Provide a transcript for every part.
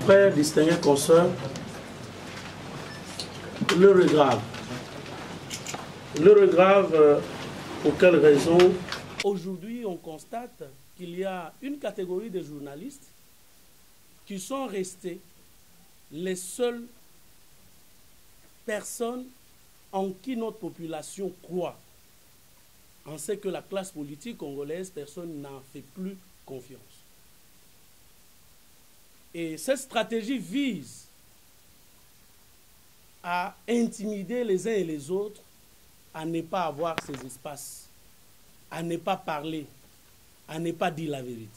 Frères, distingués consoeurs, l'heure est grave. L'heure est grave, pour quelle raison? Aujourd'hui, on constate qu'il y a une catégorie de journalistes qui sont restés les seules personnes en qui notre population croit. On sait que la classe politique congolaise, personne n'en fait plus confiance. Et cette stratégie vise à intimider les uns et les autres, à ne pas avoir ces espaces, à ne pas parler, à ne pas dire la vérité.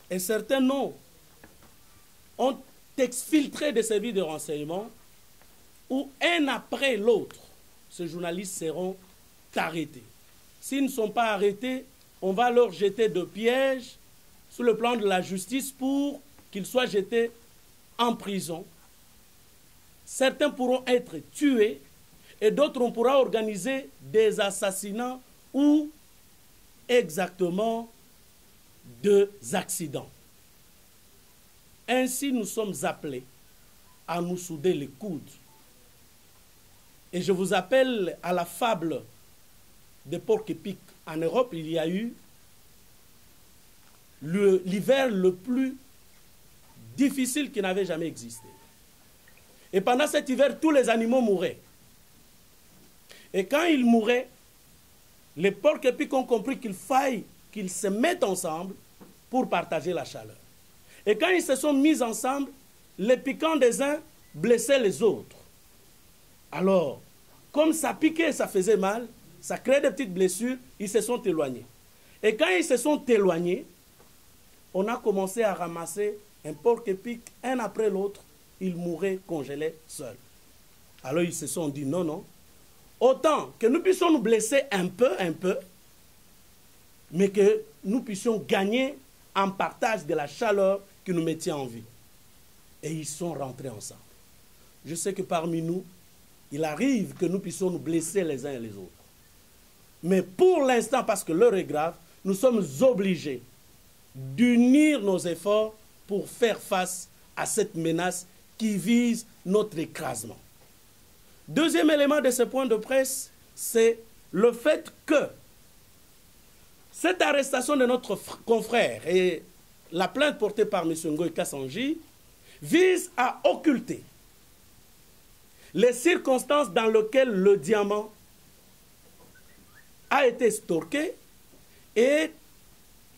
Et certains noms ont exfiltré des services de renseignement où, un après l'autre, ces journalistes seront arrêtés. S'ils ne sont pas arrêtés, on va leur jeter de pièges sur le plan de la justice pour qu'ils soient jetés en prison. Certains pourront être tués et d'autres, on pourra organiser des assassinats ou exactement des accidents. Ainsi, nous sommes appelés à nous souder les coudes. Et je vous appelle à la fable des porcs-épics. En Europe, il y a eu l'hiver le plus difficile qui n'avait jamais existé. Et pendant cet hiver, tous les animaux mouraient. Et quand ils mouraient, les porcs-épics ont compris qu'il faille qu'ils se mettent ensemble pour partager la chaleur. Et quand ils se sont mis ensemble, les piquants des uns blessaient les autres. Alors, comme ça piquait et ça faisait mal, ça créait des petites blessures, ils se sont éloignés. Et quand ils se sont éloignés, on a commencé à ramasser un porc-épic, un après l'autre, ils mouraient congelés seuls. Alors ils se sont dit non, non, autant que nous puissions nous blesser un peu, mais que nous puissions gagner en partage de la chaleur qui nous mettait en vie. Et ils sont rentrés ensemble. Je sais que parmi nous, il arrive que nous puissions nous blesser les uns et les autres. Mais pour l'instant, parce que l'heure est grave, nous sommes obligés d'unir nos efforts pour faire face à cette menace qui vise notre écrasement. Deuxième élément de ce point de presse, c'est le fait que cette arrestation de notre confrère et la plainte portée par M. Ngoï Kassanji vise à occulter les circonstances dans lesquelles le diamant a été stocké et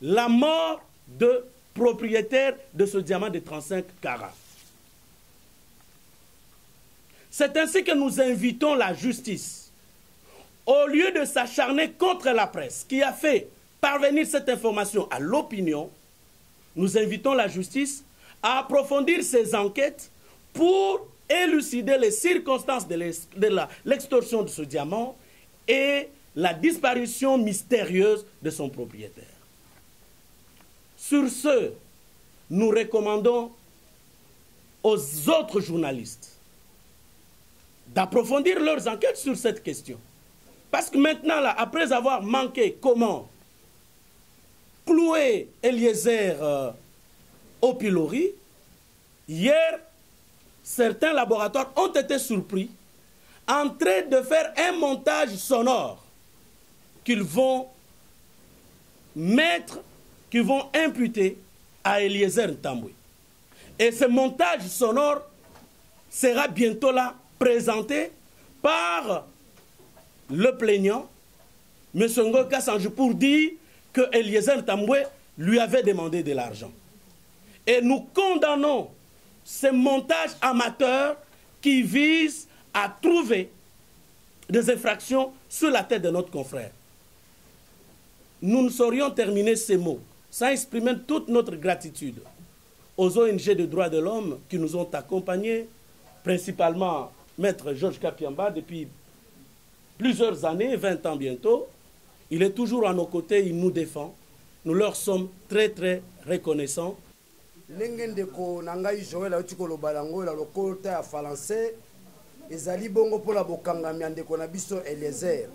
la mort de propriétaire de ce diamant de 35 carats. C'est ainsi que nous invitons la justice, au lieu de s'acharner contre la presse qui a fait parvenir cette information à l'opinion, nous invitons la justice à approfondir ses enquêtes pour élucider les circonstances de l'extorsion de ce diamant et la disparition mystérieuse de son propriétaire. Sur ce, nous recommandons aux autres journalistes d'approfondir leurs enquêtes sur cette question. Parce que maintenant, là, après avoir manqué comment clouer Eliezer au pilori, hier, certains laboratoires ont été surpris en train de faire un montage sonore qu'ils vont mettre, qu'ils vont imputer à Eliezer Ntambwe. Et ce montage sonore sera bientôt là présenté par le plaignant, M. Ngoï Kassanji, pour dire que Eliezer Ntambwe lui avait demandé de l'argent. Et nous condamnons ce montage amateur qui vise à trouver des infractions sur la tête de notre confrère. Nous ne saurions terminer ces mots sans exprimer toute notre gratitude aux ONG de droits de l'homme qui nous ont accompagnés, principalement Maître Georges Kapiamba depuis plusieurs années, 20 ans bientôt. Il est toujours à nos côtés, il nous défend. Nous leur sommes très très reconnaissants. Ndeko nangai Joël auti kolobalango la lokota ya français ezali bongo pola bokangami ndeko na biso Eliezer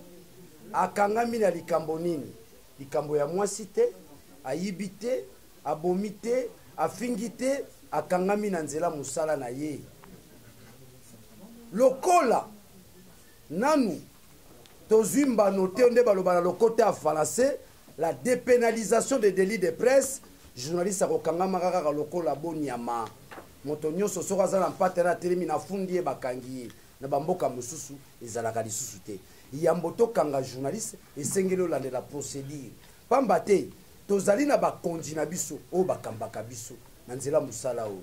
akangami na likambo nini likambo ya mwasi te ayibite abomite afingite akangami na nzela musala na ye lokola nanu tozwi mbano te nde baloba na lokota ya français la dépénalisation des délits de presse journaliste akokangama kaka lokola bonyama moto nyonso soko aza na mpate na telemi na fundi ye bakangi ye na bamboka mosusu ezalaka lisusu te yambo tokanga journaliste esengeli olandela procédure pamba te tozali na bakonzi na biso oyo bakambaka biso na nzela mosala oyo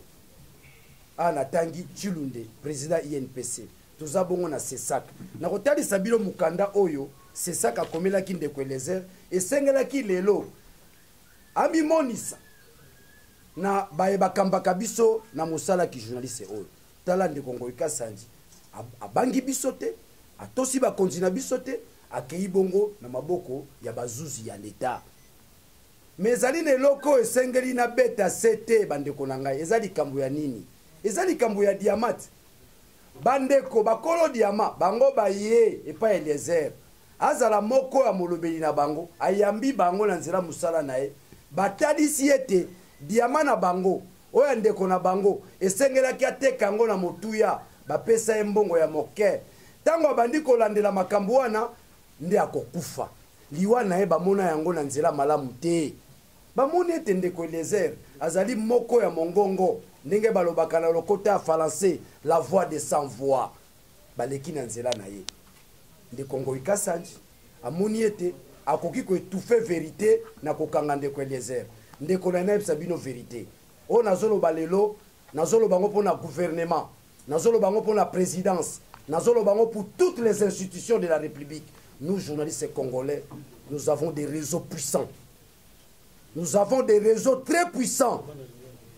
ana tangi Chilunde président INPC toza bongo na CESAC na kotalisa bino mukanda oyo CESAC akomelaki ndeko Eliezer esengelaki lelo abimonisa na baye bakambaka biso na mosala ki journaliste oyo tala ndeko Ngoyika Sanji abangi biso te atosi bakonzi na biso te akei bongo na maboko ya bazuzi ya l'État mais ezali na eloko esengeli na beta sete bandeko na ngai ezali kambo ya nini ezali kambo ya diamant bandeko bakolo diama bango baye epa Eliezer azala moko ya molobeli na bango ayambi bango na nzela musala na ye batalisi ete diama na bango oyo ndeko na bango esengelaki ateka ngo na motuya bapesa ye mbongo ya moke tango abandi kolandela makambo wana nde akokufa liwa na ye bamona yango na nzela malamu te bamoni ete ndeko Eliezer azali moko ya mongongo ndenge balobaka na lokota ya français la voix de sans voix baleki na nzela na ye ndeko Ngoyika Sanji amoni ete akoki koétouffe vérité na kokanga ndeko Eliezer ndeko na yebisa bino vérité oyo nazoloba lelo nazoloba ngo mpona gouvernement nazoloba ngo mpona présidence nazoloba ngo pour toutes les institutions de la République. Nous journalistes congolais nous avons des réseaux puissants. Nous avons des réseaux très puissants.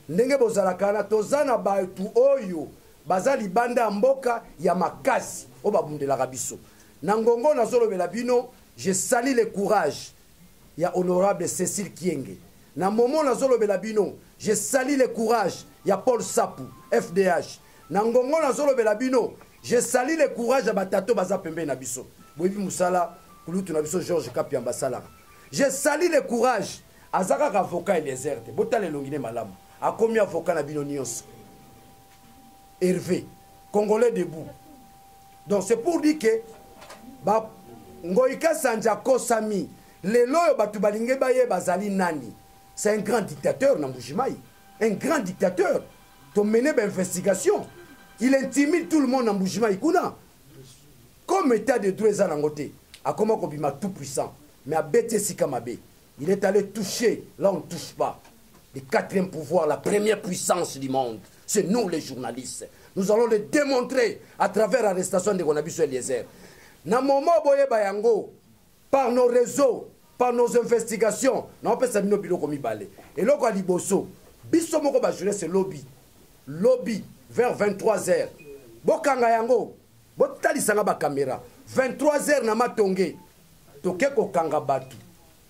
Ndenge bozalaka na tozana batu oyo bazali banda mboka ya makasi o babundelaka biso. Na ngongo nazolobela bino, je salue le courage ya honorable Cécile Kienge. Na moment nazolobela bino, je salue le courage ya Paul Sapu FDH. Na ngongo nazolobela bino, je salue le courage ya batato baza pembe na biso. Boyebi musala kulutu na biso Georges Kapiamba sala. Je salue le courage azaka avocat Eliezer te botale longine malamu akomi avocat na bino nyonso Hervé Congolais debout. Donc c'est pour dire que ba Ngoyika Sanji akosami lelo yo batu balinge baye bazali nani. C'est un grand dictateur na Mbujimayi, un grand dictateur. To mener ba investigation, il intimide tout le monde na Mbujimayi kuna. Comme état de droit zanangote akoma ko bima tout puissant mais a bete sikamabe. Il est allé toucher, là on ne touche pas, le quatrième pouvoir, la première puissance du monde. C'est nous les journalistes. Nous allons le démontrer à travers l'arrestation de Gonabiso Eliezer. Na moment boye bayango, par nos réseaux, par nos investigations, na on peut s'amener au biloko mibale. Et loko a liboso, biso moko ba jeunesse lobby. Lobby vers 23h. Bokanga yango, botalisanga ba caméra. 23h na matonge. Toke ko kanga batu.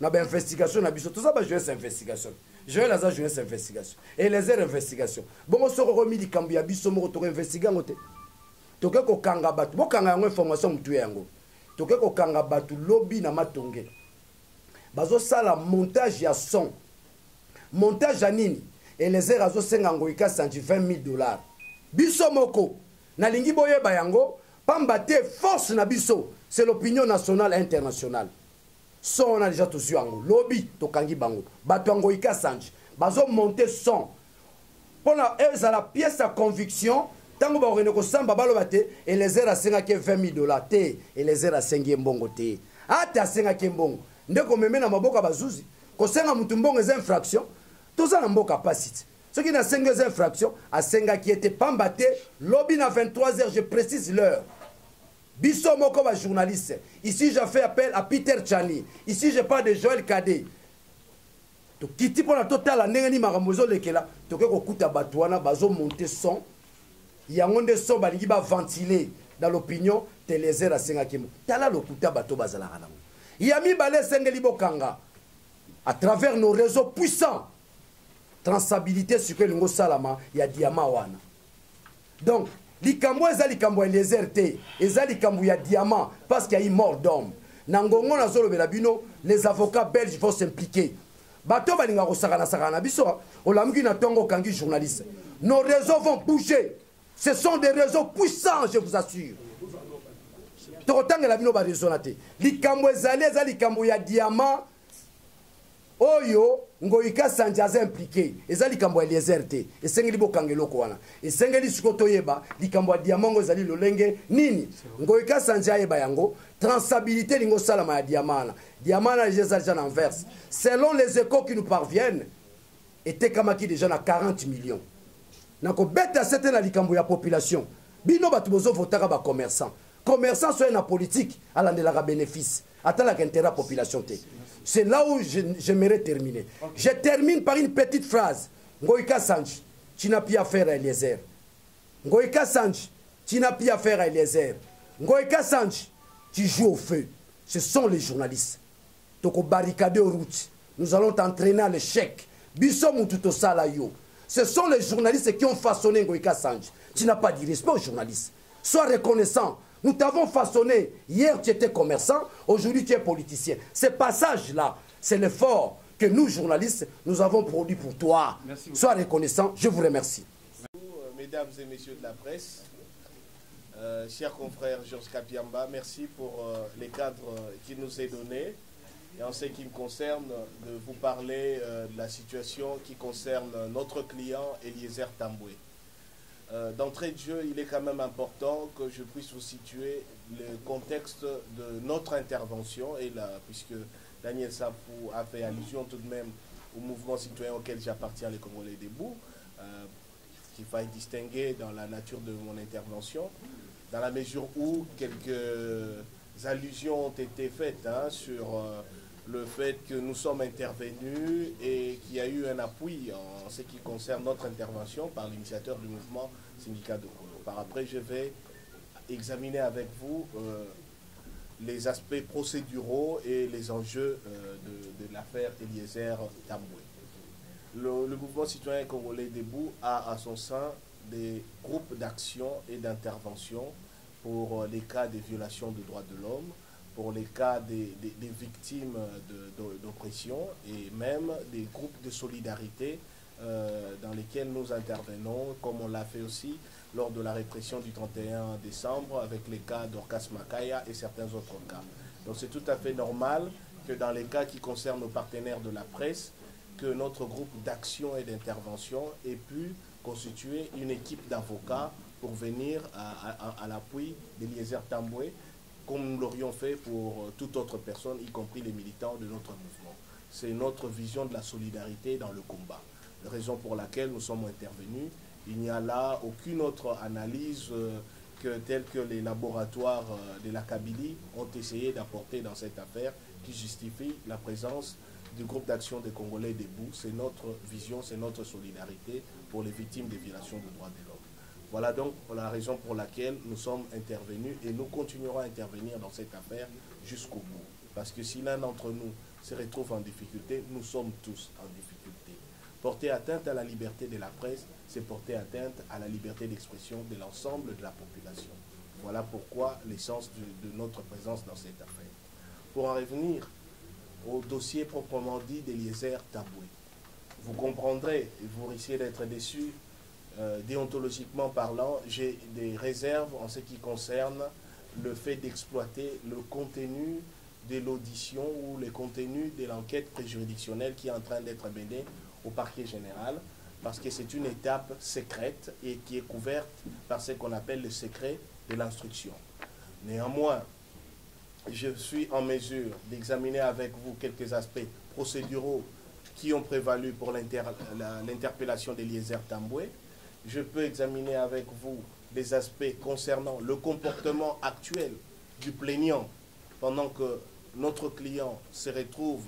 Na ba investigation na biso, tout ça ba jeunesse investigation. Je la za jeunesse investigation. Et les heures investigation. Bongo soko ko mili kambu ya biso moko to investiga ngote. Toke ko kanga batu, bo kanga yango information mutu yango. Toke ko kanga batu lobby na matonge. Bazo sala montage ya son. Montage ya nini? Et les heures azo senga Ngoyika Sanji $20,000. Biso moko na lingi boye ba yango, pamba te force na biso, c'est l'opinion nationale et internationale. Son on a déjà tous eu en lobby tokangi bango bato Ngoyika Sanji bazo monter son pour la pièce à conviction tango ba rene ko samba balobate et les heures à senga ke $20,000 te et les heures à sengi mbongo te ata senga ke mbongo ndeko meme na maboka bazuzi ko senga mutu mbongo les infractions toza na mboka pasite ce qui na senga les infractions a senga qui était pambate lobby na 23h je précise l'heure. Bisso moko ba journaliste. Ici je fais appel à Peter Chani. Ici je parle de Joël Kadé. To kiti pour la totale ndengeni maramozo lekela. To ke ko kuta batwana bazo monter son. Yango nde son balingi ba ventiler dans l'opinion Télézer a senga kemo. Tala lo kuta bato bazala kana. Yami balé sengeli bokanga. À travers nos réseaux puissants. Transabilité sur que lingo salama ya diama wana. Donc likambo eza likambo Eliezer te eza likambo ya diamant parce qu'il y a eu mort d'homme na ngongo na zolo bela bino les avocats belges vont s'impliquer bato balinga kosakana sakana biso olamuki na tongo kangi journaliste. Nos réseaux vont bouger. Ce sont des réseaux puissants, je vous assure. Tokotangela bino ba réseau na te. Likambo ezali eza likambo ya diamant. Oyo ngoika sanjaza impliqué. Eza likambo ya Eliezer te. Esengeli bokangelo ko wana. Esengeli sikoto yeba likambo ya diamant ngo ezali lolenge nini? Ngoika sanja yeba yango transabilité lingo salama ya diamant. Diamant na jeza en inverse. Selon les échos qui nous parviennent, était kamaki déjà na 40 millions. Nako beta c'était na likambo ya population. Bino batu bozo votaka ba commerçant. Commerçant soit na politique à la bénéfice. Attends la intérêt population te. C'est là où j'aimerais terminer. Okay. Je termine par une petite phrase. Ngoïka Sanj, tu n'as plus affaire à Eliezer. Ngoïka Sanj, tu n'as plus affaire à Eliezer. Ngoïka Sanj, tu joues au feu. Ce sont les journalistes. Toko barricader aux routes. Nous allons t'entraîner à l'échec. Biso mututo sala yo. Ce sont les journalistes qui ont façonné Ngoïka Sanj. Tu n'as pas dit respect aux journalistes. Sois reconnaissant. Nous t'avons façonné. Hier, tu étais commerçant. Aujourd'hui, tu es politicien. Ce passage-là, c'est l'effort que nous, journalistes, nous avons produit pour toi. Merci. Sois reconnaissant. Je vous remercie. Mesdames et messieurs de la presse, chers confrères Georges Kapiamba, merci pour les cadres qu'il nous est donné. Et en ce qui me concerne, de vous parler de la situation qui concerne notre client Eliezer Tambwe. D'entrée de jeu, il est quand même important que je puisse vous situer le contexte de notre intervention, et là, puisque Daniel Sapou a fait allusion tout de même au mouvement citoyen auquel j'appartiens, les Congolais debout, qu'il faille distinguer dans la nature de mon intervention, dans la mesure où quelques allusions ont été faites sur le fait que nous sommes intervenus et qu'il y a eu un appui en ce qui concerne notre intervention par l'initiateur du mouvement syndicat de Colo. Par après, je vais examiner avec vous les aspects procéduraux et les enjeux de l'affaire Eliezer Tambwe. Le mouvement citoyen congolais debout a à son sein des groupes d'action et d'intervention pour les cas de violations des droits de l'homme, pour les cas des victimes d'oppression et même des groupes de solidarité dans lesquels nous intervenons, comme on l'a fait aussi lors de la répression du 31 décembre avec les cas d'Orcas Makaya et certains autres cas. Donc c'est tout à fait normal que dans les cas qui concernent nos partenaires de la presse, que notre groupe d'action et d'intervention ait pu constituer une équipe d'avocats pour venir à l'appui d'Eliezer Tambwe, comme nous l'aurions fait pour toute autre personne, y compris les militants de notre mouvement. C'est notre vision de la solidarité dans le combat. La raison pour laquelle nous sommes intervenus. Il n'y a là aucune autre analyse telle que les laboratoires de la Kabylie ont essayé d'apporter dans cette affaire qui justifie la présence du groupe d'action des Congolais debout. C'est notre vision, c'est notre solidarité pour les victimes des violations des droits de l'homme. Voilà donc la raison pour laquelle nous sommes intervenus et nous continuerons à intervenir dans cette affaire jusqu'au bout. Parce que si l'un d'entre nous se retrouve en difficulté, nous sommes tous en difficulté. Porter atteinte à la liberté de la presse, c'est porter atteinte à la liberté d'expression de l'ensemble de la population. Voilà pourquoi l'essence de notre présence dans cette affaire. Pour en revenir au dossier proprement dit d'Eliezer Tambwe, vous comprendrez, et vous risquez d'être déçus, déontologiquement parlant, j'ai des réserves en ce qui concerne le fait d'exploiter le contenu de l'audition ou le contenu de l'enquête préjuridictionnelle qui est en train d'être menée au parquet général, parce que c'est une étape secrète et qui est couverte par ce qu'on appelle le secret de l'instruction. Néanmoins, je suis en mesure d'examiner avec vous quelques aspects procéduraux qui ont prévalu pour l'interpellation d'Eliezer Tambwe. Je peux examiner avec vous des aspects concernant le comportement actuel du plaignant pendant que notre client se retrouve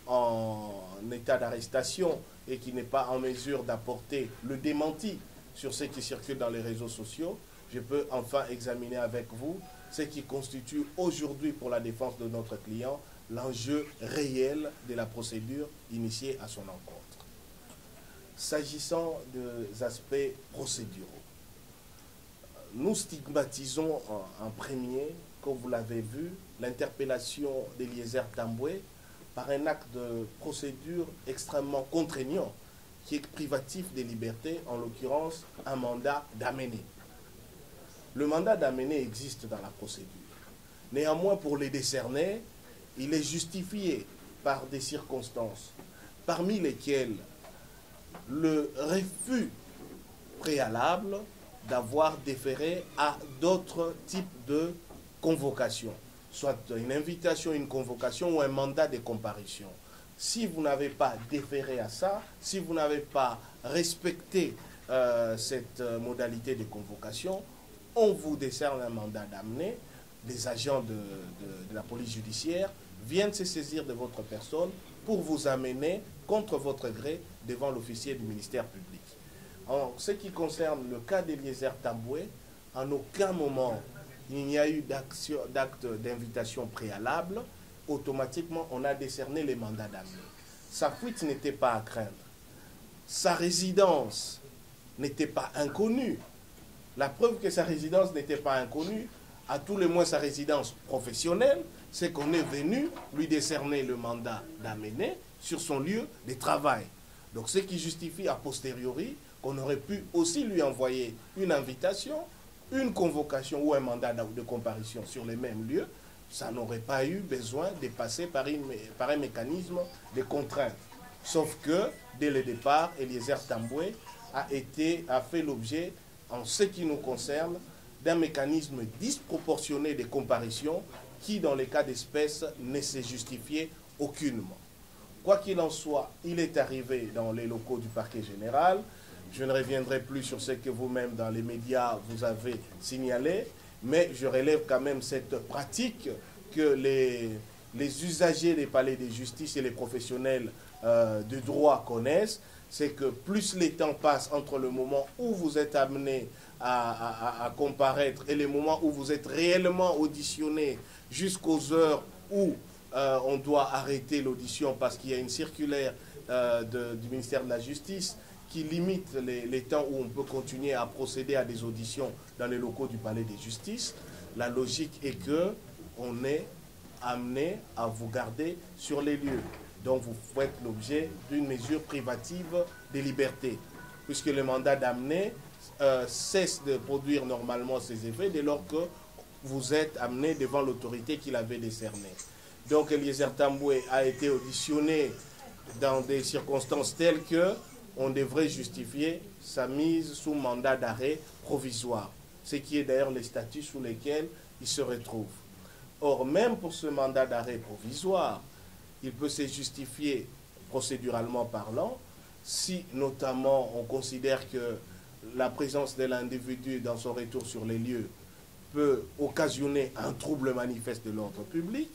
en état d'arrestation et qui n'est pas en mesure d'apporter le démenti sur ce qui circule dans les réseaux sociaux. Je peux enfin examiner avec vous ce qui constitue aujourd'hui pour la défense de notre client l'enjeu réel de la procédure initiée à son encontre. S'agissant des aspects procéduraux, nous stigmatisons en premier, comme vous l'avez vu, l'interpellation d'Eliezer Tambwe par un acte de procédure extrêmement contraignant, qui est privatif des libertés, en l'occurrence un mandat d'amener. Le mandat d'amener existe dans la procédure. Néanmoins, pour les décerner, il est justifié par des circonstances, parmi lesquelles le refus préalable d'avoir déféré à d'autres types de convocations, soit une invitation, une convocation ou un mandat de comparution. Si vous n'avez pas déféré à ça, si vous n'avez pas respecté cette modalité de convocation, on vous décerne un mandat d'amener. Des agents de la police judiciaire viennent se saisir de votre personne pour vous amener contre votre gré devant l'officier du ministère public. En ce qui concerne le cas d'Eliezer Tamboué, en aucun moment il n'y a eu d'acte d'invitation préalable. Automatiquement, on a décerné les mandats d'amener. Sa fuite n'était pas à craindre. Sa résidence n'était pas inconnue. La preuve que sa résidence n'était pas inconnue, à tout le moins sa résidence professionnelle, c'est qu'on est venu lui décerner le mandat d'amener sur son lieu de travail. Donc ce qui justifie a posteriori qu'on aurait pu aussi lui envoyer une invitation, une convocation ou un mandat de comparution sur les mêmes lieux. Ça n'aurait pas eu besoin de passer par un mécanisme de contrainte. Sauf que, dès le départ, Eliezer Tamboué a fait l'objet, en ce qui nous concerne, d'un mécanisme disproportionné de comparution qui, dans les cas d'espèce, ne s'est justifié aucunement. Quoi qu'il en soit, il est arrivé dans les locaux du parquet général. Je ne reviendrai plus sur ce que vous-même, dans les médias, vous avez signalé, mais je relève quand même cette pratique que les usagers des palais de justice et les professionnels de droit connaissent, c'est que plus les temps passent entre le moment où vous êtes amené à comparaître et le moment où vous êtes réellement auditionné jusqu'aux heures où on doit arrêter l'audition parce qu'il y a une circulaire du ministère de la Justice qui limite les temps où on peut continuer à procéder à des auditions dans les locaux du palais de justice. La logique est que on est amené à vous garder sur les lieux. Donc vous faites l'objet d'une mesure privative des libertés, puisque le mandat d'amener cesse de produire normalement ses effets dès lors que vous êtes amené devant l'autorité qui l'avait décerné. Donc Eliezer Tamboué a été auditionné dans des circonstances telles que on devrait justifier sa mise sous mandat d'arrêt provisoire, ce qui est d'ailleurs les statuts sous lesquels il se retrouve. Or, même pour ce mandat d'arrêt provisoire, il peut se justifier procéduralement parlant si notamment on considère que la présence de l'individu dans son retour sur les lieux peut occasionner un trouble manifeste de l'ordre public,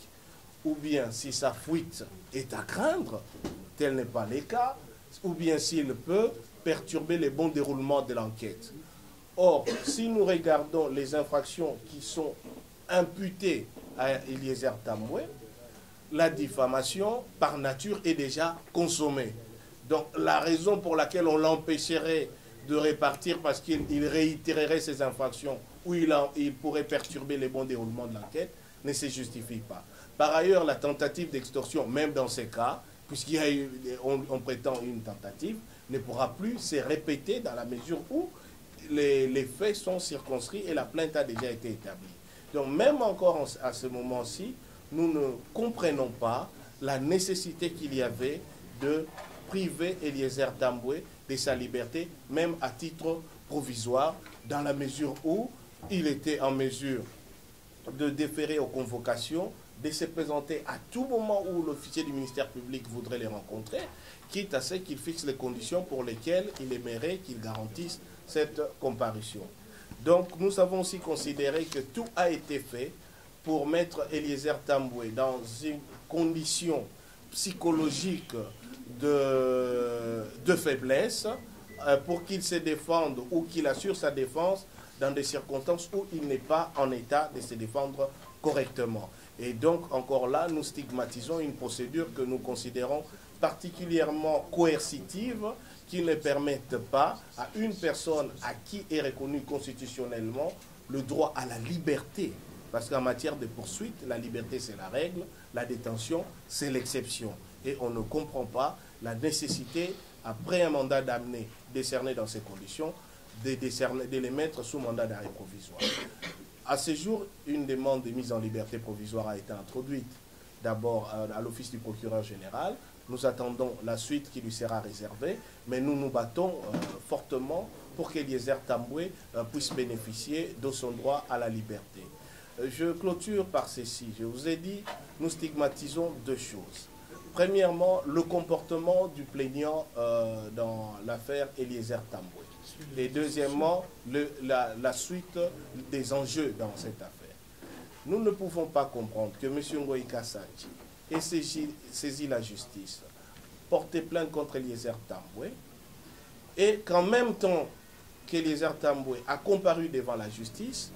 ou bien si sa fuite est à craindre, tel n'est pas le cas, ou bien s'il peut perturber le bon déroulement de l'enquête. Or, si nous regardons les infractions qui sont imputées à Eliezer Tamboué, la diffamation, par nature, est déjà consommée. Donc, la raison pour laquelle on l'empêcherait de répartir parce qu'il réitérerait ses infractions ou il pourrait perturber le bon déroulement de l'enquête ne se justifie pas. Par ailleurs, la tentative d'extorsion, même dans ces cas, puisqu'il y a eu, on prétend une tentative, ne pourra plus se répéter dans la mesure où les faits sont circonscrits et la plainte a déjà été établie. Donc même encore à ce moment-ci, nous ne comprenons pas la nécessité qu'il y avait de priver Eliezer Tamboué de sa liberté, même à titre provisoire, dans la mesure où il était en mesure de déférer aux convocations, de se présenter à tout moment où l'officier du ministère public voudrait les rencontrer, quitte à ce qu'il fixe les conditions pour lesquelles il aimerait qu'il garantisse cette comparution. Donc nous avons aussi considéré que tout a été fait pour mettre Eliezer Tamboué dans une condition psychologique de faiblesse pour qu'il se défende ou qu'il assure sa défense dans des circonstances où il n'est pas en état de se défendre correctement. Et donc, encore là, nous stigmatisons une procédure que nous considérons particulièrement coercitive, qui ne permette pas à une personne à qui est reconnu constitutionnellement le droit à la liberté Parce qu'en matière de poursuite, la liberté c'est la règle, la détention c'est l'exception. Et on ne comprend pas la nécessité, après un mandat d'amener décerné dans ces conditions, de les mettre sous mandat d'arrêt provisoire. À ce jour, une demande de mise en liberté provisoire a été introduite. D'abord à l'office du procureur général. Nous attendons la suite qui lui sera réservée, mais nous nous battons fortement pour qu'Eliezer Tambwe puisse bénéficier de son droit à la liberté. Je clôture par ceci. Je vous ai dit, nous stigmatisons deux choses. Premièrement, le comportement du plaignant dans l'affaire Eliezer Tambwe. Et deuxièmement, la suite des enjeux dans cette affaire. Nous ne pouvons pas comprendre que M. Ngoï Kassanji ait saisi la justice, porté plainte contre Eliezer Tambwe, et qu'en même temps qu'Eliezer Tambwe a comparu devant la justice,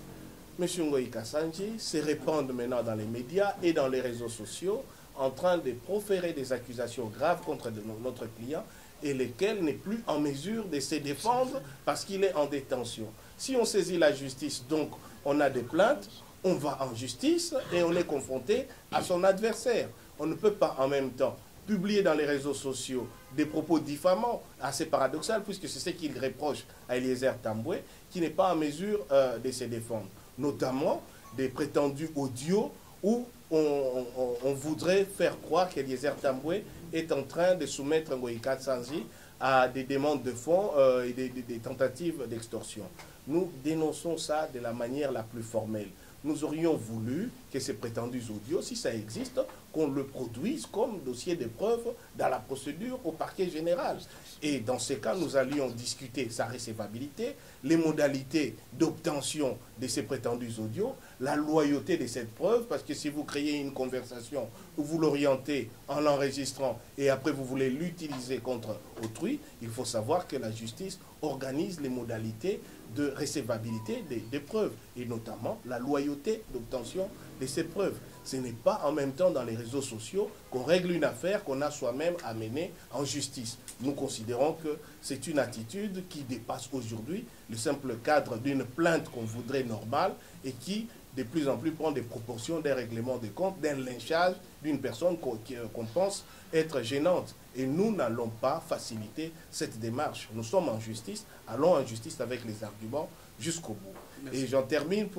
M. Ngoï Kassanji se répande maintenant dans les médias et dans les réseaux sociaux en train de proférer des accusations graves contre notre client et lesquelles n'est plus en mesure de se défendre parce qu'il est en détention. Si on saisit la justice, donc on a des plaintes, on va en justice et on est confronté à son adversaire. On ne peut pas en même temps publier dans les réseaux sociaux des propos diffamants, assez paradoxal, puisque c'est ce qu'il reproche à Eliezer Tambwe, qui n'est pas en mesure de se défendre. Notamment des prétendus audios où on voudrait faire croire qu'Eliezer Tambwe est en train de soumettre Ngoï Kassanji à des demandes de fonds et des tentatives d'extorsion. Nous dénonçons ça de la manière la plus formelle. Nous aurions voulu que ces prétendus audios, si ça existe, qu'on le produise comme dossier de preuve dans la procédure au parquet général. Et dans ces cas, nous allions discuter sa recevabilité, les modalités d'obtention de ces prétendus audios, la loyauté de cette preuve, parce que si vous créez une conversation où vous l'orientez en l'enregistrant et après vous voulez l'utiliser contre autrui, il faut savoir que la justice organise les modalités de recevabilité des preuves, et notamment la loyauté d'obtention de ces preuves. Ce n'est pas en même temps dans les réseaux sociaux qu'on règle une affaire qu'on a soi-même à mener en justice. Nous considérons que c'est une attitude qui dépasse aujourd'hui le simple cadre d'une plainte qu'on voudrait normale et qui de plus en plus prend des proportions d'un règlement de compte, d'un lynchage d'une personne qu'on pense être gênante. Et nous n'allons pas faciliter cette démarche. Nous sommes en justice, allons en justice avec les arguments jusqu'au bout. Merci. Et j'en termine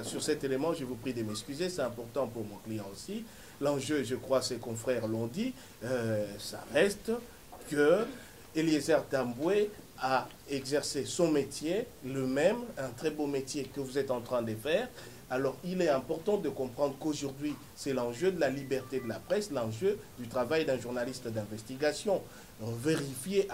sur cet élément, je vous prie de m'excuser, c'est important pour mon client aussi. L'enjeu, je crois, ses confrères l'ont dit, ça reste que Eliezer Tambwe a exercé son métier, le même, un très beau métier que vous êtes en train de faire. Alors, il est important de comprendre qu'aujourd'hui, c'est l'enjeu de la liberté de la presse, l'enjeu du travail d'un journaliste d'investigation. Vérifier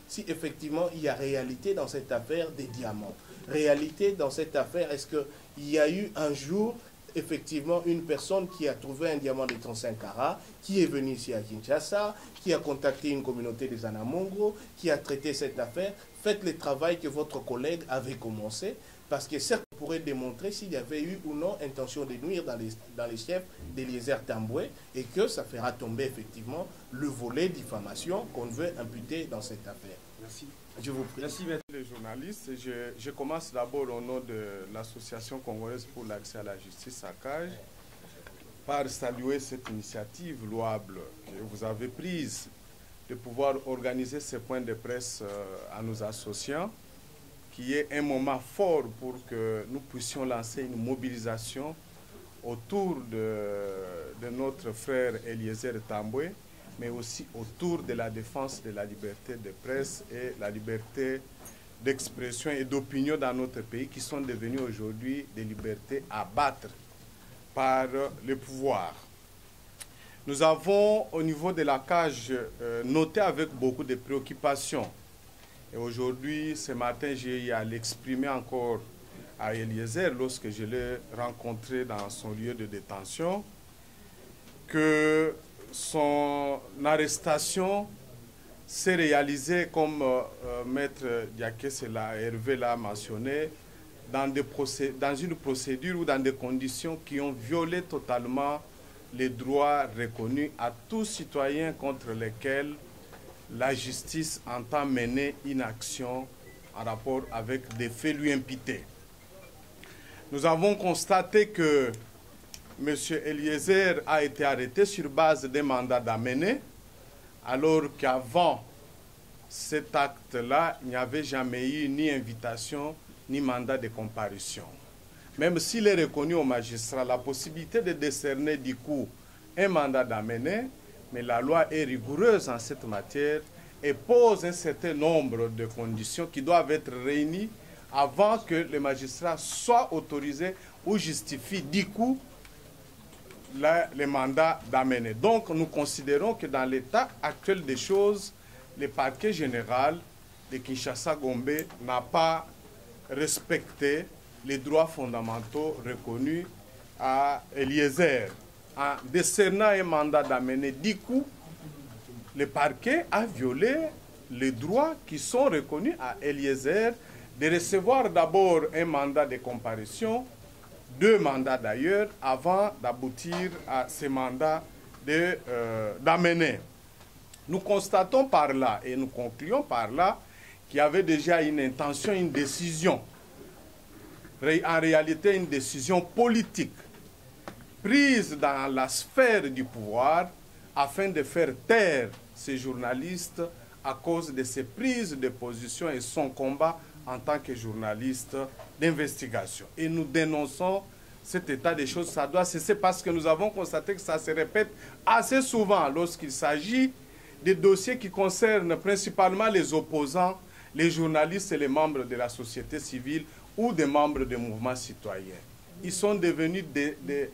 si effectivement il y a réalité dans cette affaire des diamants. Réalité dans cette affaire, est-ce qu'il y a eu un jour effectivement une personne qui a trouvé un diamant de 35 carats, qui est venue ici à Kinshasa, qui a contacté une communauté des Anamongro, qui a traité cette affaire. Faites le travail que votre collègue avait commencé, parce que certes, on pourrait démontrer s'il y avait eu ou non intention de nuire dans les chefs d'Eliezer Tambwe, et que ça fera tomber effectivement le volet diffamation qu'on veut imputer dans cette affaire. Merci. Je vous prie. Merci, maître les journalistes. Je commence d'abord au nom de l'Association congolaise pour l'accès à la justice, ACAJ, par saluer cette initiative louable que vous avez prise de pouvoir organiser ce point de presse en nous associant, qui est un moment fort pour que nous puissions lancer une mobilisation autour de notre frère Eliezer Tambwe, mais aussi autour de la défense de la liberté de presse et la liberté d'expression et d'opinion dans notre pays, qui sont devenues aujourd'hui des libertés à battre par le pouvoir. Nous avons, au niveau de la cage, noté avec beaucoup de préoccupations. Et aujourd'hui, ce matin, j'ai eu à l'exprimer encore à Eliezer, lorsque je l'ai rencontré dans son lieu de détention, que son arrestation s'est réalisée, comme Maître Diakès Hervé l'a mentionné, dans une procédure ou dans des conditions qui ont violé totalement les droits reconnus à tout citoyen contre lesquels la justice entend mener une action en rapport avec des faits lui imputés. nous avons constaté que M. Eliezer a été arrêté sur base des mandats d'amener, alors qu'avant cet acte-là, il n'y avait jamais eu ni invitation ni mandat de comparution. Même s'il est reconnu au magistrat la possibilité de décerner du coup un mandat d'amener, mais la loi est rigoureuse en cette matière et pose un certain nombre de conditions qui doivent être réunies avant que le magistrat soit autorisé ou justifie du coup le mandat d'amener. Donc nous considérons que dans l'état actuel des choses, le parquet général de Kinshasa-Gombe n'a pas respecté les droits fondamentaux reconnus à Eliezer. En décernant un mandat d'amener, du coup, le parquet a violé les droits qui sont reconnus à Eliezer de recevoir d'abord un mandat de comparution, 2 mandats d'ailleurs, avant d'aboutir à ces mandats d'amener. Nous constatons par là, et nous concluons par là, qu'il y avait déjà une intention, une décision, en réalité une décision politique, prise dans la sphère du pouvoir, afin de faire taire ces journalistes à cause de ses prises de position et son combat en tant que journaliste d'investigation. Et nous dénonçons cet état des choses. Ça doit cesser parce que nous avons constaté que ça se répète assez souvent lorsqu'il s'agit des dossiers qui concernent principalement les opposants, les journalistes et les membres de la société civile ou des membres des mouvements citoyens. Ils sont devenus des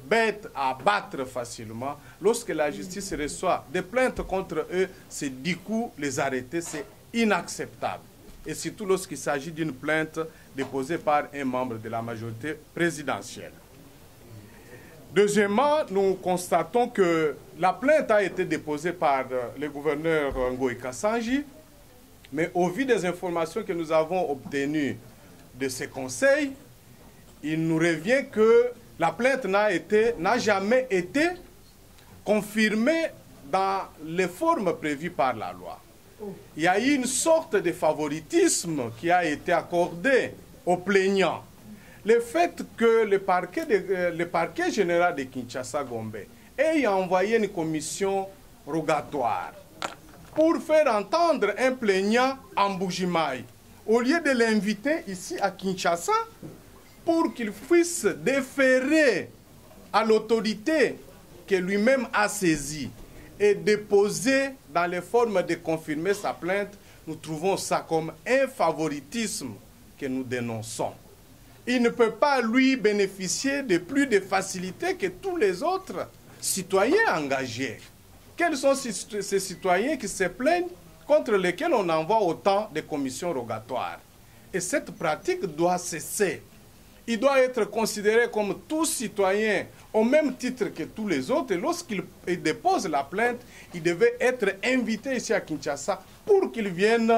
bêtes à abattre facilement. Lorsque la justice reçoit des plaintes contre eux, c'est du coup les arrêter, c'est inacceptable. Et surtout lorsqu'il s'agit d'une plainte déposée par un membre de la majorité présidentielle. Deuxièmement, nous constatons que la plainte a été déposée par le gouverneur Ngoï Kassanji, mais au vu des informations que nous avons obtenues de ces conseils, il nous revient que la plainte n'a jamais été confirmée dans les formes prévues par la loi. Il y a eu une sorte de favoritisme qui a été accordé aux plaignants. Le fait que le parquet général de Kinshasa-Gombe ait envoyé une commission rogatoire pour faire entendre un plaignant en Bujimaï, au lieu de l'inviter ici à Kinshasa pour qu'il puisse déférer à l'autorité que lui-même a saisie et déposer dans les formes de confirmer sa plainte, nous trouvons ça comme un favoritisme que nous dénonçons. Il ne peut pas, lui, bénéficier de plus de facilités que tous les autres citoyens engagés. Quels sont ces citoyens qui se plaignent, contre lesquels on envoie autant de commissions rogatoires? Et cette pratique doit cesser. Il doit être considéré comme tout citoyen au même titre que tous les autres. Et lorsqu'il dépose la plainte, il devait être invité ici à Kinshasa pour qu'il vienne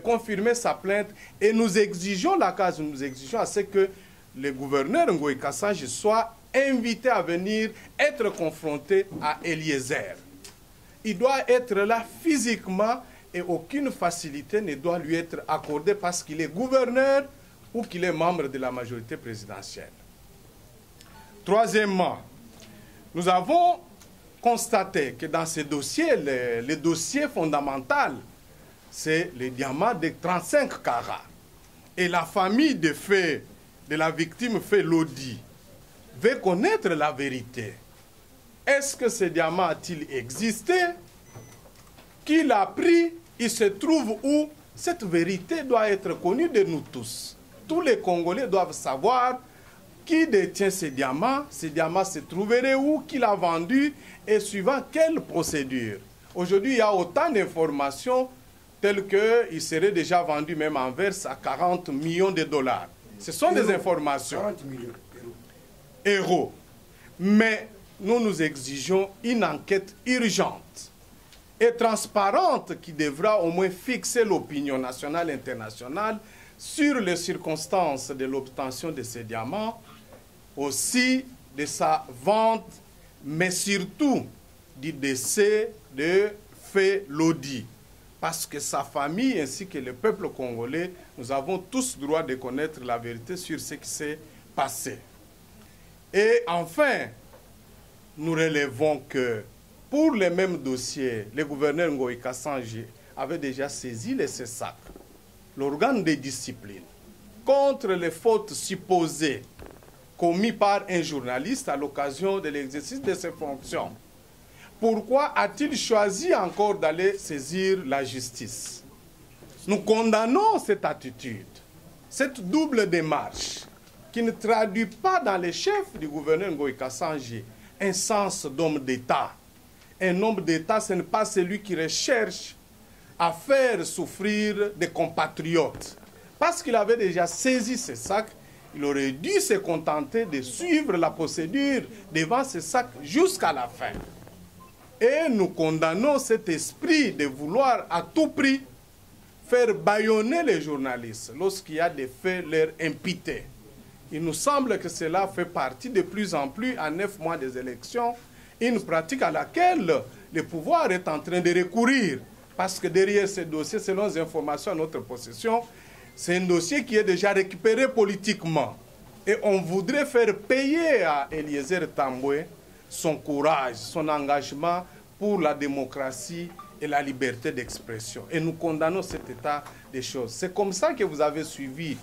confirmer sa plainte. Et nous exigeons à ce que le gouverneur Ngoï Kassanji soit invité à venir être confronté à Eliezer. Il doit être là physiquement et aucune facilité ne doit lui être accordée parce qu'il est gouverneur ou qu'il est membre de la majorité présidentielle. Troisièmement, nous avons constaté que dans ces dossiers, le dossier fondamental, c'est le diamant de 35 carats. Et la famille de la victime Fé Lodi veut connaître la vérité. Est-ce que ce diamant a-t-il existé? Qui l'a pris? Il se trouve où? Cette vérité doit être connue de nous tous. Tous les Congolais doivent savoir qui détient ces diamants se trouverait où, qui l'a vendu et suivant quelle procédure. Aujourd'hui, il y a autant d'informations telles qu'il serait déjà vendu même en verse à 40 millions de dollars. Ce sont des informations. 40 millions euros. Mais nous exigeons une enquête urgente et transparente qui devra au moins fixer l'opinion nationale et internationale sur les circonstances de l'obtention de ces diamants, aussi de sa vente, mais surtout du décès de Fé Lodi. parce que sa famille ainsi que le peuple congolais, nous avons tous droit de connaître la vérité sur ce qui s'est passé. Et enfin, nous relevons que pour les mêmes dossiers, le gouverneur Ngoï Kassanji avait déjà saisi le CESAC, l'organe de discipline, contre les fautes supposées commises par un journaliste à l'occasion de l'exercice de ses fonctions. Pourquoi a-t-il choisi encore d'aller saisir la justice? Nous condamnons cette attitude, cette double démarche qui ne traduit pas dans les chefs du gouverneur Ngoï Kassanji un sens d'homme d'État. Un homme d'État, ce n'est pas celui qui recherche à faire souffrir des compatriotes. Parce qu'il avait déjà saisi ces sacs, il aurait dû se contenter de suivre la procédure devant ces sacs jusqu'à la fin. Et nous condamnons cet esprit de vouloir à tout prix faire bâillonner les journalistes lorsqu'il y a des faits leur imputés. Il nous semble que cela fait partie de plus en plus, à 9 mois des élections, une pratique à laquelle le pouvoir est en train de recourir. Parce que derrière ce dossier, selon les informations à notre possession, c'est un dossier qui est déjà récupéré politiquement. Et on voudrait faire payer à Eliezer Tambwe son courage, son engagement pour la démocratie et la liberté d'expression. Et nous condamnons cet état des choses. C'est comme ça que vous avez suivi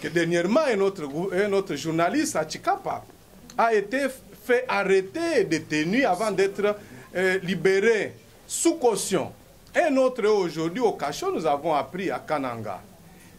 que dernièrement un autre journaliste à Chikapa a été fait arrêter et détenu avant d'être libéré sous caution. Un autre aujourd'hui au cachot, nous avons appris à Kananga.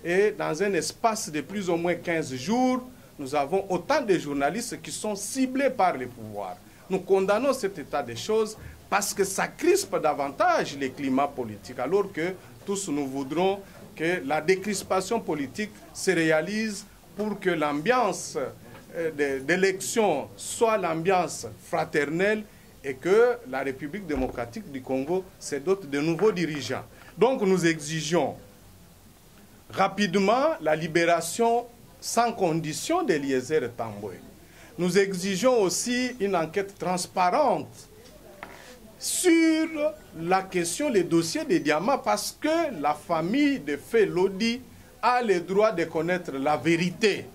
Et dans un espace de plus ou moins 15 jours, nous avons autant de journalistes qui sont ciblés par les pouvoirs. Nous condamnons cet état des choses parce que ça crispe davantage les climats politiques, alors que tous nous voudrons que la décrispation politique se réalise pour que l'ambiance d'élection soit l'ambiance fraternelle et que la République démocratique du Congo se dote de nouveaux dirigeants. Donc nous exigeons rapidement la libération sans condition d'Eliezer Tambwe. Nous exigeons aussi une enquête transparente sur la question des dossiers des diamants parce que la famille de Fé Lodi a le droit de connaître la vérité.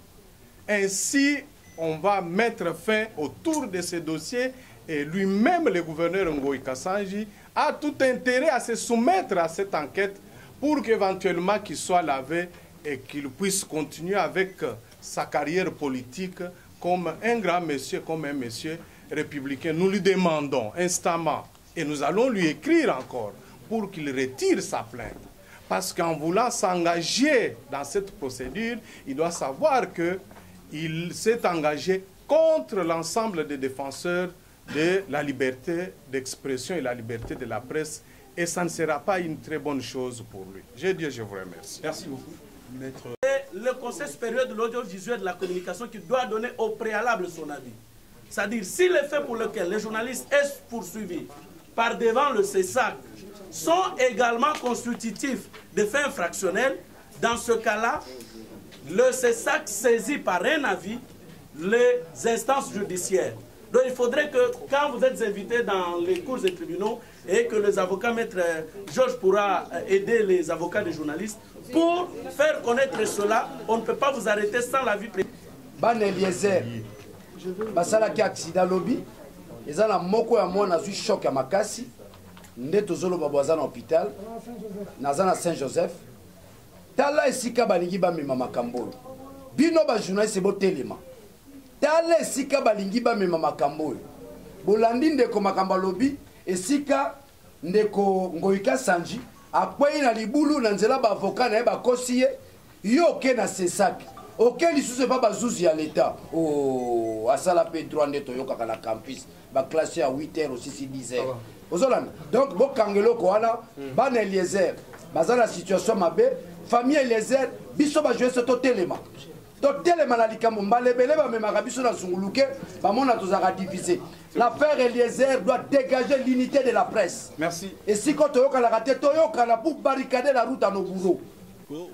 Ainsi, on va mettre fin autour de ces dossiers et lui-même, le gouverneur Ngoï Kassanji, a tout intérêt à se soumettre à cette enquête pour qu'éventuellement qu'il soit lavé et qu'il puisse continuer avec sa carrière politique comme un grand monsieur, comme un monsieur républicain. Nous lui demandons instamment, et nous allons lui écrire encore, pour qu'il retire sa plainte. Parce qu'en voulant s'engager dans cette procédure, il doit savoir qu'il s'est engagé contre l'ensemble des défenseurs de la liberté d'expression et la liberté de la presse. Et ça ne sera pas une très bonne chose pour lui. Je vous remercie. Merci beaucoup, maître. C'est le Conseil supérieur de l'audiovisuel et de la communication qui doit donner au préalable son avis. C'est-à-dire, si les faits pour lesquels les journalistes sont poursuivis par devant le CESAC sont également constitutifs de faits infractionnels, dans ce cas-là, le CESAC saisit par un avis les instances judiciaires. Donc il faudrait que quand vous êtes invité dans les cours et tribunaux et que les avocats, maître Georges pourra aider les avocats des journalistes pour faire connaître cela, on ne peut pas vous arrêter sans l'avis précis. Ban Eliezer, basalaki accident lobby, eza na moko ya mwana azwi choc ya makasi, nde tozoloba boza na hôpital, naza na Saint-Joseph. Tala esika balingi bamema makambo oyo. Bino ba journaliste botelema. Tala esika balingi bamema makambo oyo. Bolandi ndeko makambo lobi esika ndeko Ngoï Kassanji akwei na libulu na nzela ba avocat na ba kosiye yo ke na CESAC. Ok lisusu pa bazuzi ya l'état. Oh asala pe droit ndeto yo kaka na campus ba classe à 8h aussi 10h. Ozolana. Donc bo kangelo ko wana ban Eliezer bazana situation mabe famille Eliezer biso ba jouer ce totelema. Totelema na likambo mbalebele ba memaka biso na zunguluke ba mona tozaka diviser. L'affaire Eliezer doit dégager l'unité de la presse. Merci. Et si quand toyoka la raté toyoka pour barricader la route à nos bourreaux.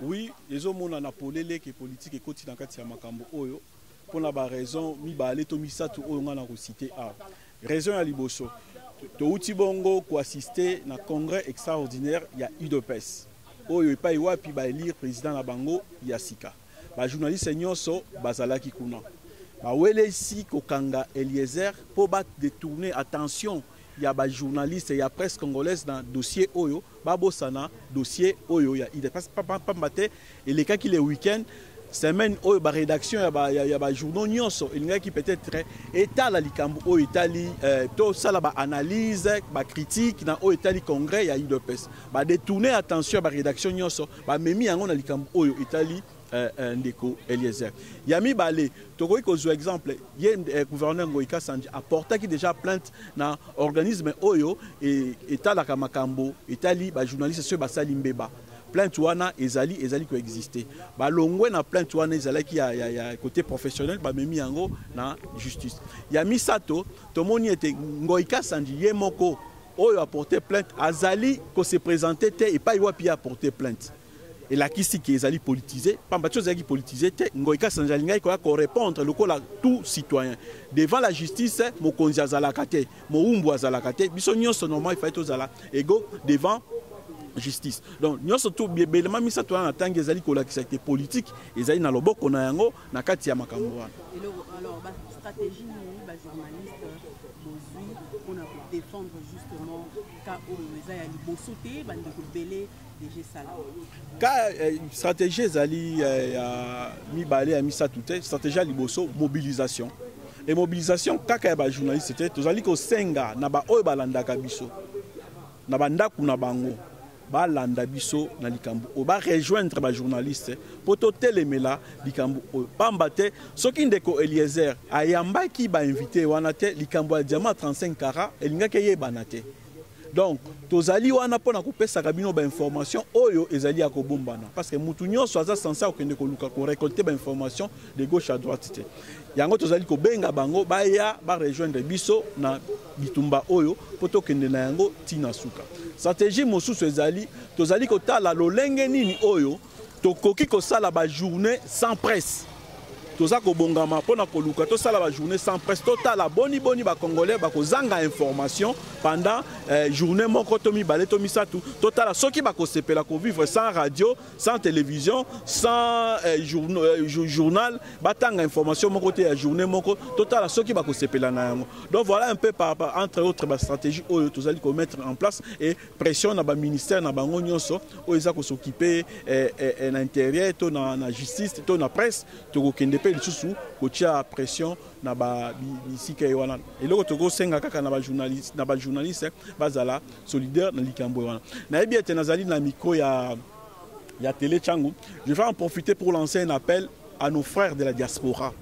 Oui, les hommes ont appelé que politique et quotidien kati ya makambo oyo pour la raison mi ba ale to misato oyo ngana ko citer a raison ya liboso touti bongo ko assister na congrès extraordinaire ya UDPS oyo epai wapi ba élire président na bango ya sika ba journaliste nyonso bazalaki kuna ba wele ici kokanga Eliezer po ba détourner attention ya ba journaliste ya presse congolaise dans dossier oyo ba bosana dossier oyo ya UDPS pas maté et les cas qui les week-end semaine oyo ba rédaction ya ba journaux nyonso il qui peut-être état la likambo oyo itali to sala ba analyse ba critique na oyo itali congrès ya UDPS ba détourner attention ba rédaction nyonso ba memi yango na likambo oyo itali ndeko Eliezer yami balé tokoki kozwa exemple ye gouverneur Ngoïka Sandji apportaki déjà plainte na organisme oyo et état la makambo itali ba journaliste sur basali mbeba plainte wana ezali ko exister balongwe na plainte wana ezalaki ya côté professionnel ba memi yango na justice ya misato tomoni ete Ngoïka Sandji ye moko oyo apporter plainte azali ko se présenter te et pas wapi apporter plainte et la kisi qui ezali politisé pamba chose ezali politisé te Ngoïka Sandji alingai ko répondre lokola tout citoyen devant la justice mokonzi azalaka te moumbu azalaka te biso nyonso normal il faut être zala ego devant justice. Donc nous surtout belema misa to na tangi ezali ko la politique ezali na loboko na yango na kati ya makambo wana. Alors ba stratégie ni ba journaliste bozui pour défendre justement ka o ezali libosoté bande ko belé DG Sala. Ka stratégie ezali ya mibale ya misa tout stratégie liboso mobilisation. Et mobilisation kaka ba journaliste te tozali ko senga na ba oyo balandaka biso. Na bandaku na bango. Ba landa biso na likambo o ba rejoindre ba journaliste poto telemela likambo o pambate soki ndeko Eliezer ayamba ki ba invité wana te likambo ya diamant 35 carats elinga ke yebana te donc tozali wana pona kopesa kabino ba information oyo ezali ya kobombana parce que mutu nyonso aza censé okende koluka ko récolter ba information de gauche à droite te yango tozali ko benga bango ba ya ba rejoindre biso na bitumba oyo poto kende na yango tina suka stratégie mosusu ezali tozali kotala lolenge nini oyo tokoki kosala ba journée sans presse toza ko bongama pona koluka to sala ba journée sans presse totala boni ba congolais ba kozanga information pendant journée moko to mibale to misatu totala soki ba ko sepela ko vivre sans radio sans télévision sans journal batanga information moko te ya journée moko totala soki ba ko sepela na yango donc voilà un peu par entre autres ba stratégie oyo tozali ko mettre en place et pression na ba ministère na bango nyonso oyo eza ko s'occuper na intérieur to na justice to na presse to ko kende lisusu kotia pression na ba bisika wana eloko toko senga kaka na ba journaliste bazala solidaire na likambo wana na yebi ete nazali na micro ya télé Tchangu. Je vais en profiter pour lancer un appel à nos frères de la diaspora.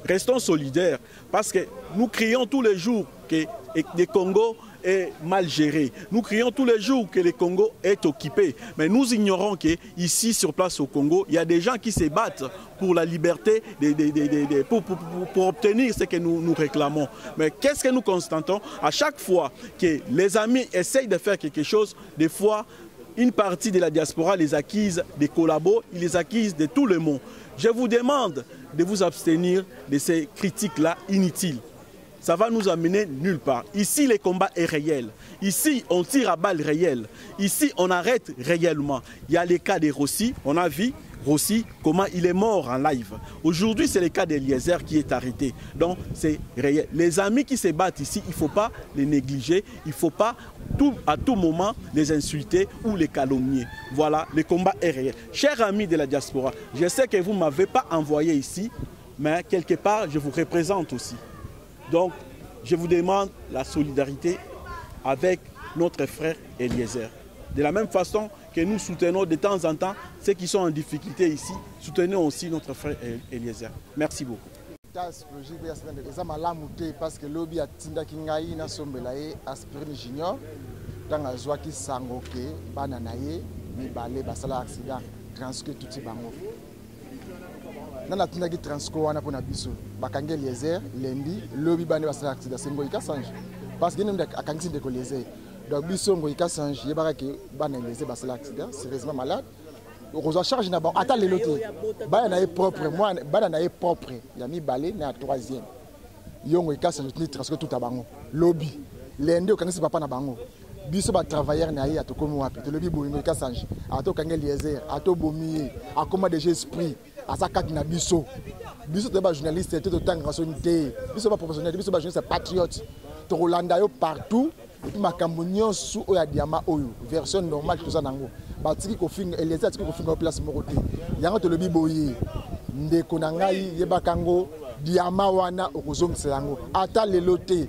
Restons solidaires parce que nous crions tous les jours que le Congo est mal géré. Nous crions tous les jours que le Congo est occupé. Mais nous ignorons qu'ici, sur place au Congo, il y a des gens qui se battent pour la liberté, pour obtenir ce que nous réclamons. Mais qu'est-ce que nous constatons? À chaque fois que les amis essayent de faire quelque chose, des fois, une partie de la diaspora les accuse des collabos, ils les accusent de tout le monde. Je vous demande de vous abstenir de ces critiques-là inutiles. Ça va nous amener nulle part. Ici, le combat est réel. Ici, on tire à balles réelles. Ici, on arrête réellement. Il y a les cas de Rossi. On a vu Rossi comment il est mort en live. Aujourd'hui, c'est le cas d'Eliezer qui est arrêté. Donc, c'est réel. Les amis qui se battent ici, il ne faut pas les négliger. Il ne faut pas à tout moment les insulter ou les calomnier. Voilà, le combat est réel. Chers amis de la diaspora, je sais que vous ne m'avez pas envoyé ici, mais quelque part, je vous représente aussi. Donc, je vous demande la solidarité avec notre frère Eliezer. De la même façon que nous soutenons de temps en temps ceux qui sont en difficulté ici, soutenons aussi notre frère Eliezer. Merci beaucoup. Parce que lobby a tinda kingai na sombelaye aspirin junior dans la joie qui sangoke bananaye ni balé basala accident transque tout bango. Nana tinda ki transco wana pona biso bakange Eliezer lundi lobby bane basala accident c'est Ngoïka Sandji parce que nous akangi de Eliezer donc biso Ngoïka Sandji yebaka ke bane Eliezer basala accident sérieusement malade. On charge na ba ata le loté ba na propre moi ba na propre ya mi balé na troisième yongo ikasa ni transco tout abango lobby lende okangisi papa na bango biso ba travailleur na ye atokomi wapi tolobi bolingo Kasanji atokange Eliezer atobomi akoma déjà esprit asa kati na biso te ba journaliste te totanga so nte biso ba professionnel biso ba journaliste patriote to rolanda yo partout et puis makambo nyonso oya diama oyo version normale tout ça nango batiki ko finga Eliezer atiki ko finga place moko te yango tolobi boye ndeko na ngai yebakango diama wana okozongisa yango ata lelo te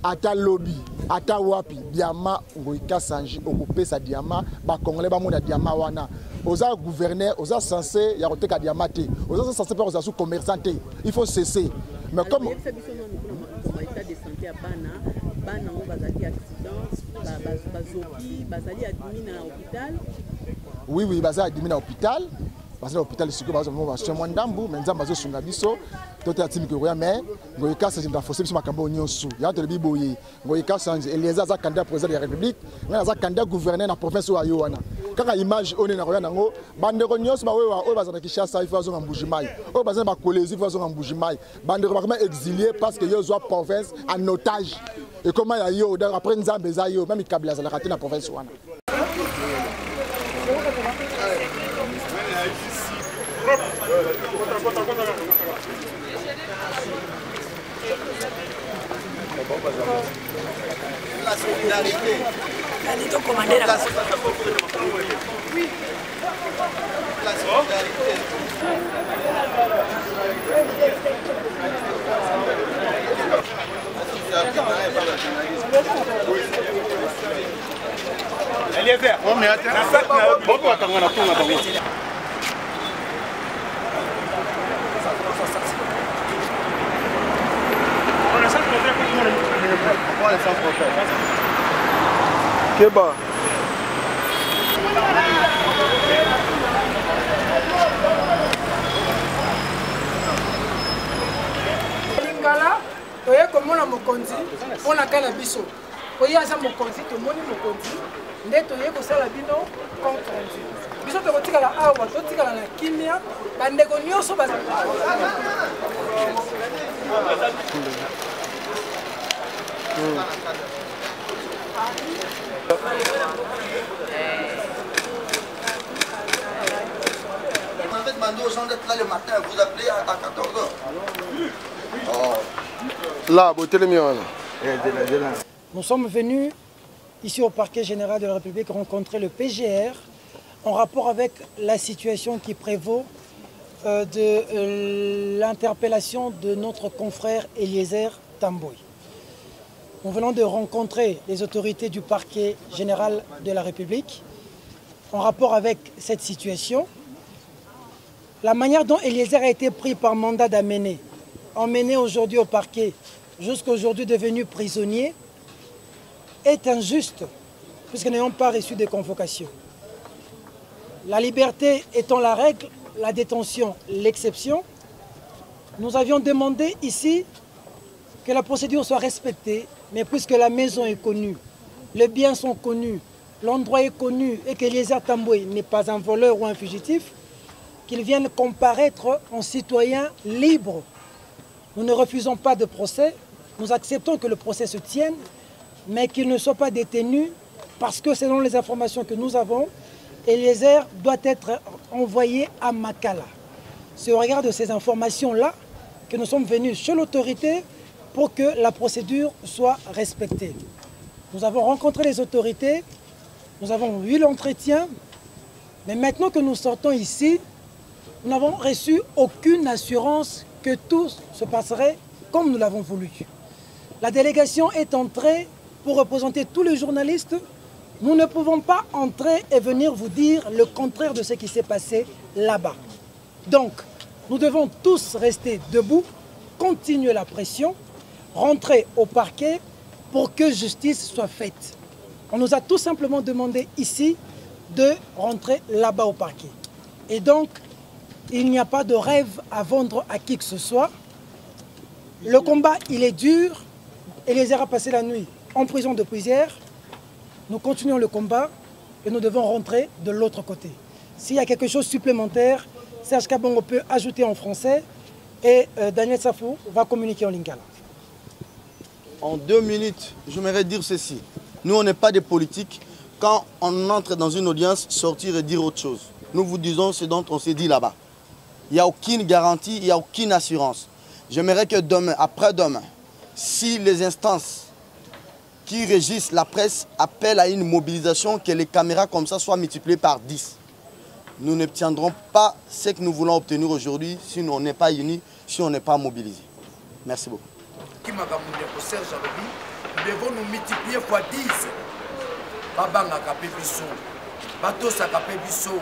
ata lobby ata wapi diama ngoi Kasanji okopesa diama ba congolais ba mona diama wana oza gouverneur oza censé ya koteka diama te oza censé pas oza sous commerçant te il faut cesser mais comme état de santé à bana on bazali accident bazoki bazali admis na hôpital oui bazali admis na hôpital parce que l'hôpital est ba soin moins ndambu mais nzamba zo sunga biso toto ya timiki roya mais ngoi Kasanji nda forcer biso makambo nyonso ya to lebi boye ngoi Kasanji Eliezer za candidat président de la République ngana za candidat gouverneur na province wa yo wana kaka image one na roya nango bandeko nyonso ba wewa oyo bazana Kinshasa il faut zo ngambujimai oyo bazana ba kolezi il faut zo ngambujimai bandeko ba comment exilié parce que yo zo province en otage et comment ya yo après nzambe za yo même kabila za la raté na province wana La solidarité. Oui. La solidarité. Elle est verte. On est à terre. Keba. Lingala, toye komona mokonzi, on a kana biso. Oye aza mokonzi, tomoni mokonzi, nde toye kosala bino contre biso tokotikala awa, totikala na kimia, bandeko nyonso bazali. On avait demandé aux gens d'être là le matin, vous appelez à 14h. Oh. Là, beauté le mieux. Nous sommes venus ici au parquet général de la République rencontrer le PGR en rapport avec la situation qui prévaut de l'interpellation de notre confrère Eliezer Tambwe. Nous venons de rencontrer les autorités du parquet général de la République en rapport avec cette situation. La manière dont Eliezer a été pris par mandat d'amener, emmené aujourd'hui au parquet, jusqu'à aujourd'hui devenu prisonnier, est injuste puisque nous n'ayons pas reçu de convocation. La liberté étant la règle, la détention l'exception, nous avions demandé ici que la procédure soit respectée, mais puisque la maison est connue, les biens sont connus, l'endroit est connu et qu'Eliezer Tambwe n'est pas un voleur ou un fugitif, qu'il vienne comparaître en citoyen libre. Nous ne refusons pas de procès, nous acceptons que le procès se tienne, mais qu'il ne soit pas détenu parce que selon les informations que nous avons, Eliezer doit être envoyé à Makala. C'est au regard de ces informations-là que nous sommes venus chez l'autorité pour que la procédure soit respectée. Nous avons rencontré les autorités, nous avons eu l'entretien, mais maintenant que nous sortons ici, nous n'avons reçu aucune assurance que tout se passerait comme nous l'avons voulu. La délégation est entrée pour représenter tous les journalistes. Nous ne pouvons pas entrer et venir vous dire le contraire de ce qui s'est passé là-bas. Donc, nous devons tous rester debout, continuer la pression, rentrer au parquet pour que justice soit faite. On nous a tout simplement demandé ici de rentrer là-bas au parquet. Et donc, il n'y a pas de rêve à vendre à qui que ce soit. Le combat, il est dur. Eliezer a passé la nuit en prison depuis hier. Nous continuons le combat et nous devons rentrer de l'autre côté. S'il y a quelque chose supplémentaire, Serge Kabongo peut ajouter en français et Daniel Safou va communiquer en lingala. En 2 minutes, j'aimerais dire ceci. Nous, on n'est pas des politiques. Quand on entre dans une audience, sortir et dire autre chose. Nous vous disons ce dont on s'est dit là-bas. Il n'y a aucune garantie, il n'y a aucune assurance. J'aimerais que demain, après-demain, si les instances qui régissent la presse appellent à une mobilisation, que les caméras comme ça soient multipliées par 10. Nous n'obtiendrons pas ce que nous voulons obtenir aujourd'hui si on n'est pas unis, si on n'est pas mobilisés. Merci beaucoup. Nous devons nous multiplier fois 10. Babanga Kapebiso, Bato Sakapebiso,